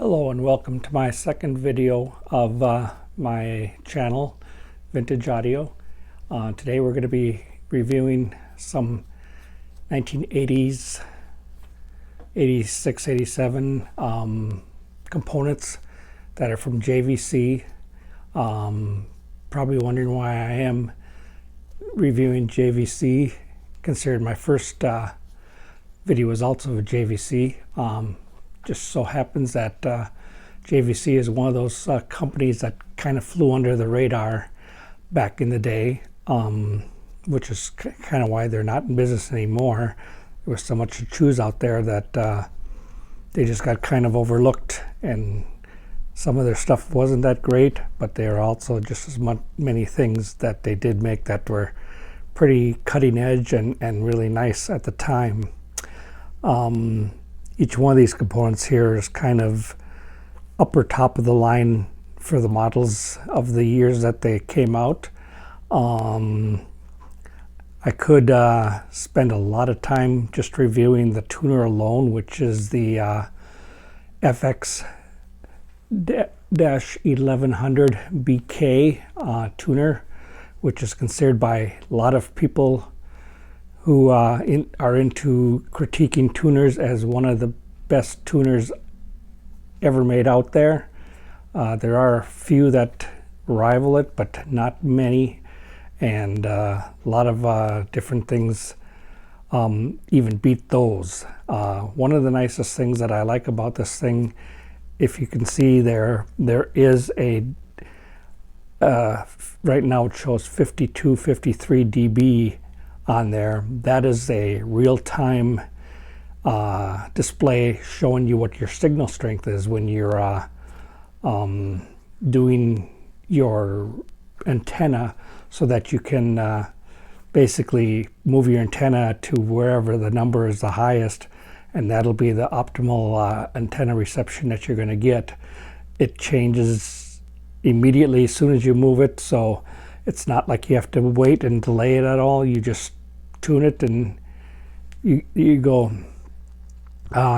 Hello and welcome to my second video of my channel, Vintage Audio. Today we're going to be reviewing some 1980s, 86, 87 components that are from JVC. Probably wondering why I am reviewing JVC, considering my first video was also a JVC. Just so happens that JVC is one of those companies that kind of flew under the radar back in the day, which is kind of why they're not in business anymore. There was so much to choose out there that they just got kind of overlooked, and some of their stuff wasn't that great, but there are also just as many things that they did make that were pretty cutting edge and really nice at the time. Each one of these components here is kind of upper top of the line for the models of the years that they came out. I could spend a lot of time just reviewing the tuner alone, which is the FX-1100 BK tuner, which is considered by a lot of people who are into critiquing tuners as one of the best tuners ever made out there. There are a few that rival it, but not many, and a lot of different things even beat those. One of the nicest things that I like about this thing, if you can see there is a right now it shows 52, 53 dB on there. That is a real-time display showing you what your signal strength is when you're doing your antenna, so that you can basically move your antenna to wherever the number is the highest, and that'll be the optimal antenna reception that you're going to get. It changes immediately as soon as you move it, so it's not like you have to wait and delay it at all. You just tune it and you go.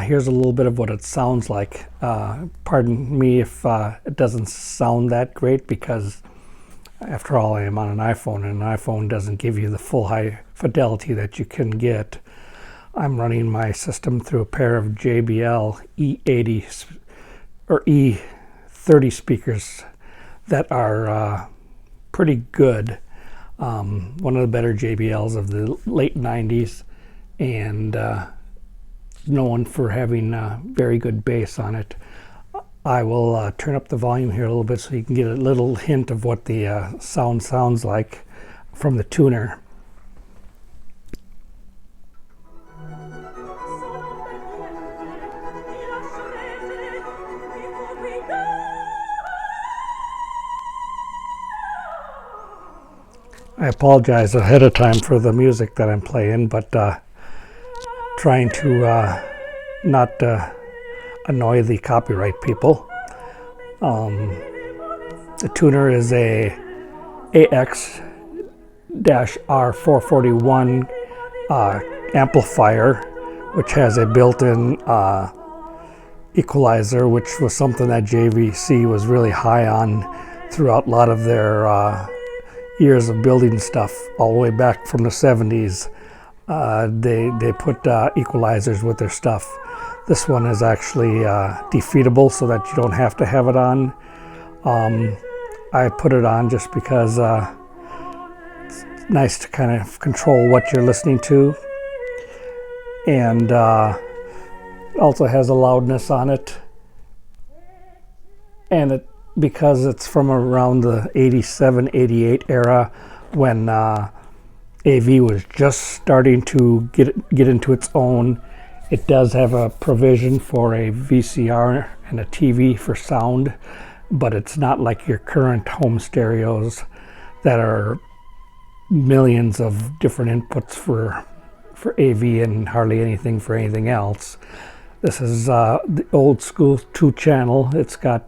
Here's a little bit of what it sounds like. Pardon me if it doesn't sound that great, because after all, I am on an iPhone, and an iPhone doesn't give you the full high fidelity that you can get. I'm running my system through a pair of JBL E80 or E30 speakers that are pretty good. One of the better JBLs of the late 90s, and known for having very good bass on it. I will turn up the volume here a little bit so you can get a little hint of what the sound sounds like from the tuner. I apologize ahead of time for the music that I'm playing, but trying to not annoy the copyright people. The tuner is a AX-R441 amplifier, which has a built-in equalizer, which was something that JVC was really high on throughout a lot of their years of building stuff, all the way back from the 70s. They put equalizers with their stuff. This one is actually defeatable, so that you don't have to have it on. I put it on just because it's nice to kind of control what you're listening to, and also has a loudness on it, and it, because it's from around the 87, 88 era, when AV was just starting to get into its own. It does have a provision for a VCR and a TV for sound, but it's not like your current home stereos that are millions of different inputs for AV and hardly anything for anything else. This is the old school 2-channel. It's got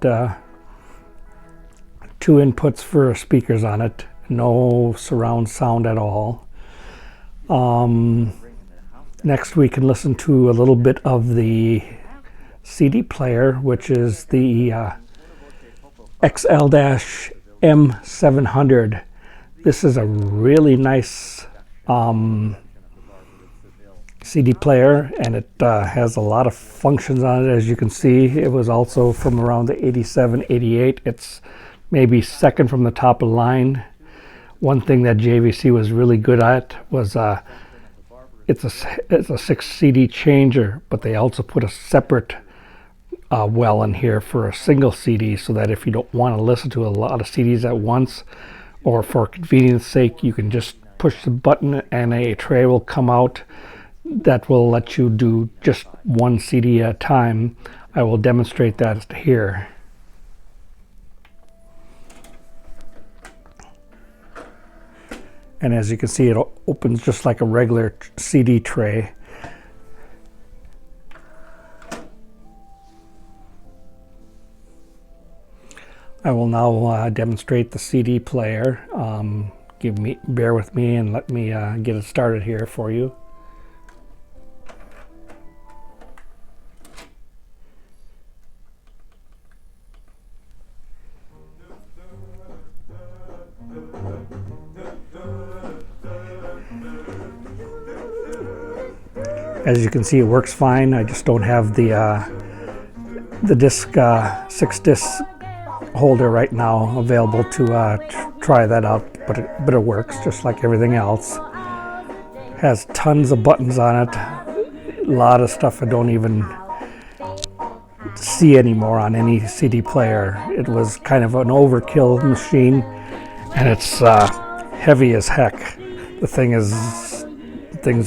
2 inputs for speakers on it, no surround sound at all. Next we can listen to a little bit of the CD player, which is the XL-M700. This is a really nice CD player, and it has a lot of functions on it. As you can see, it was also from around the 87, 88. It's maybe second from the top of the line. One thing that JVC was really good at was it's a 6 CD changer, but they also put a separate well in here for a single CD, so that if you don't want to listen to a lot of CDs at once, or for convenience sake, you can just push the button and a tray will come out that will let you do just one CD at a time. I will demonstrate that here. And as you can see, it opens just like a regular CD tray. I will now demonstrate the CD player. Bear with me and let me get it started here for you. As you can see, it works fine. I just don't have the disc 6-disc holder right now available to try that out, but it works just like everything else. Has tons of buttons on it. A lot of stuff I don't even see anymore on any CD player. It was kind of an overkill machine, and it's heavy as heck. The thing's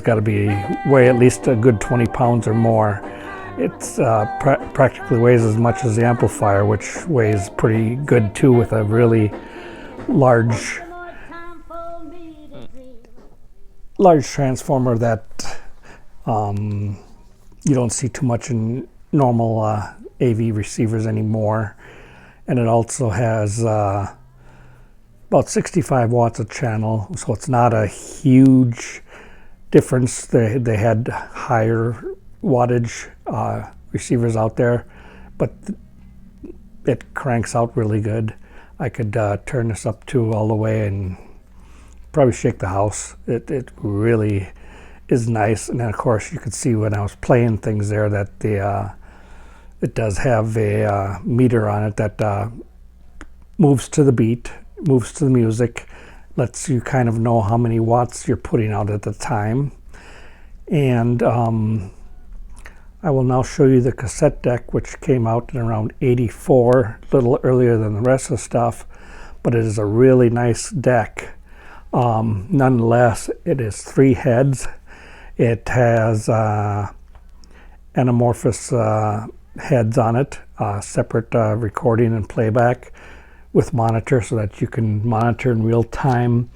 got to weigh at least a good 20 pounds or more. It's practically weighs as much as the amplifier, which weighs pretty good too, with a really large transformer that you don't see too much in normal AV receivers anymore. And it also has about 65 watts a channel, so it's not a huge difference. They had higher wattage receivers out there, but it cranks out really good. I could turn this up to all the way and probably shake the house. It really is nice. And then of course you could see when I was playing things there that it does have a meter on it that moves to the beat, moves to the music, lets you kind of know how many watts you're putting out at the time. And I will now show you the cassette deck, which came out in around 84, a little earlier than the rest of the stuff, but it is a really nice deck. Nonetheless, it is 3 heads. It has anamorphous heads on it, separate recording and playback with monitor, so that you can monitor in real time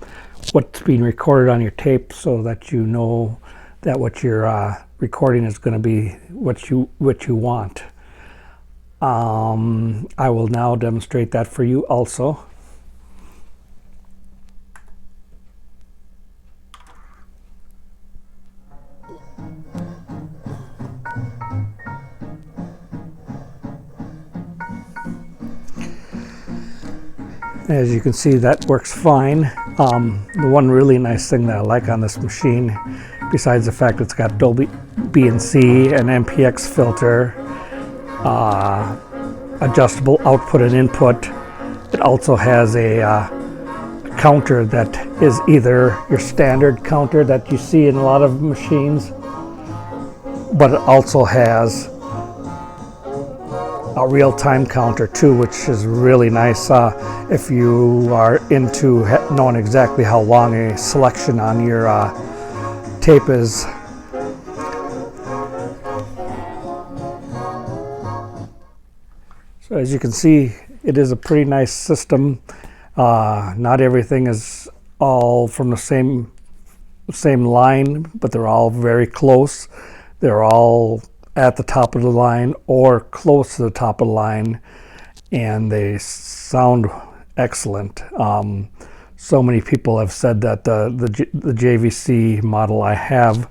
what's being recorded on your tape, so that you know that what you're recording is going to be what you want. I will now demonstrate that for you also. As you can see, that works fine. The one really nice thing that I like on this machine, besides the fact it's got Dolby B&C, an MPX filter, adjustable output and input, it also has a counter that is either your standard counter that you see in a lot of machines, but it also has a real-time counter too, which is really nice if you are into knowing exactly how long a selection on your tape is. So as you can see, it is a pretty nice system. Not everything is all from the same line, but they're all very close. They're all at the top of the line or close to the top of the line, and they sound excellent. So many people have said that the JVC model I have,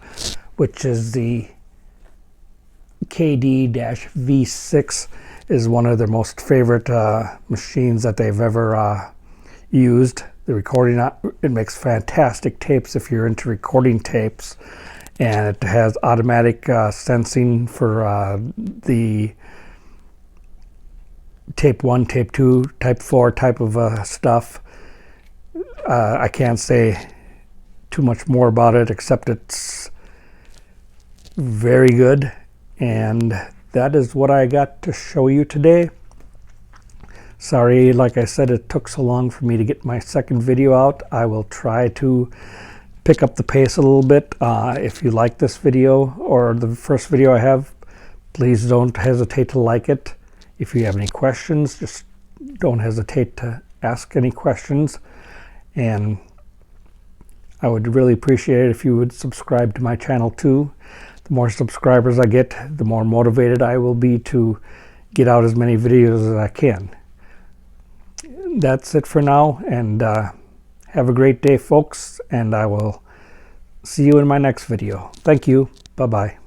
which is the KD-V6 is one of their most favorite machines that they've ever used. The recording, it makes fantastic tapes if you're into recording tapes, and it has automatic sensing for the tape 1, tape 2, type 4 type of stuff. I can't say too much more about it except it's very good, and that is what I got to show you today. Sorry, like I said, it took so long for me to get my second video out. I will try to pick up the pace a little bit. If you like this video or the first video I have, please don't hesitate to like it. If you have any questions, just don't hesitate to ask any questions. And I would really appreciate it if you would subscribe to my channel too. The more subscribers I get, the more motivated I will be to get out as many videos as I can. That's it for now, and have a great day, folks, and I will see you in my next video. Thank you. Bye-bye.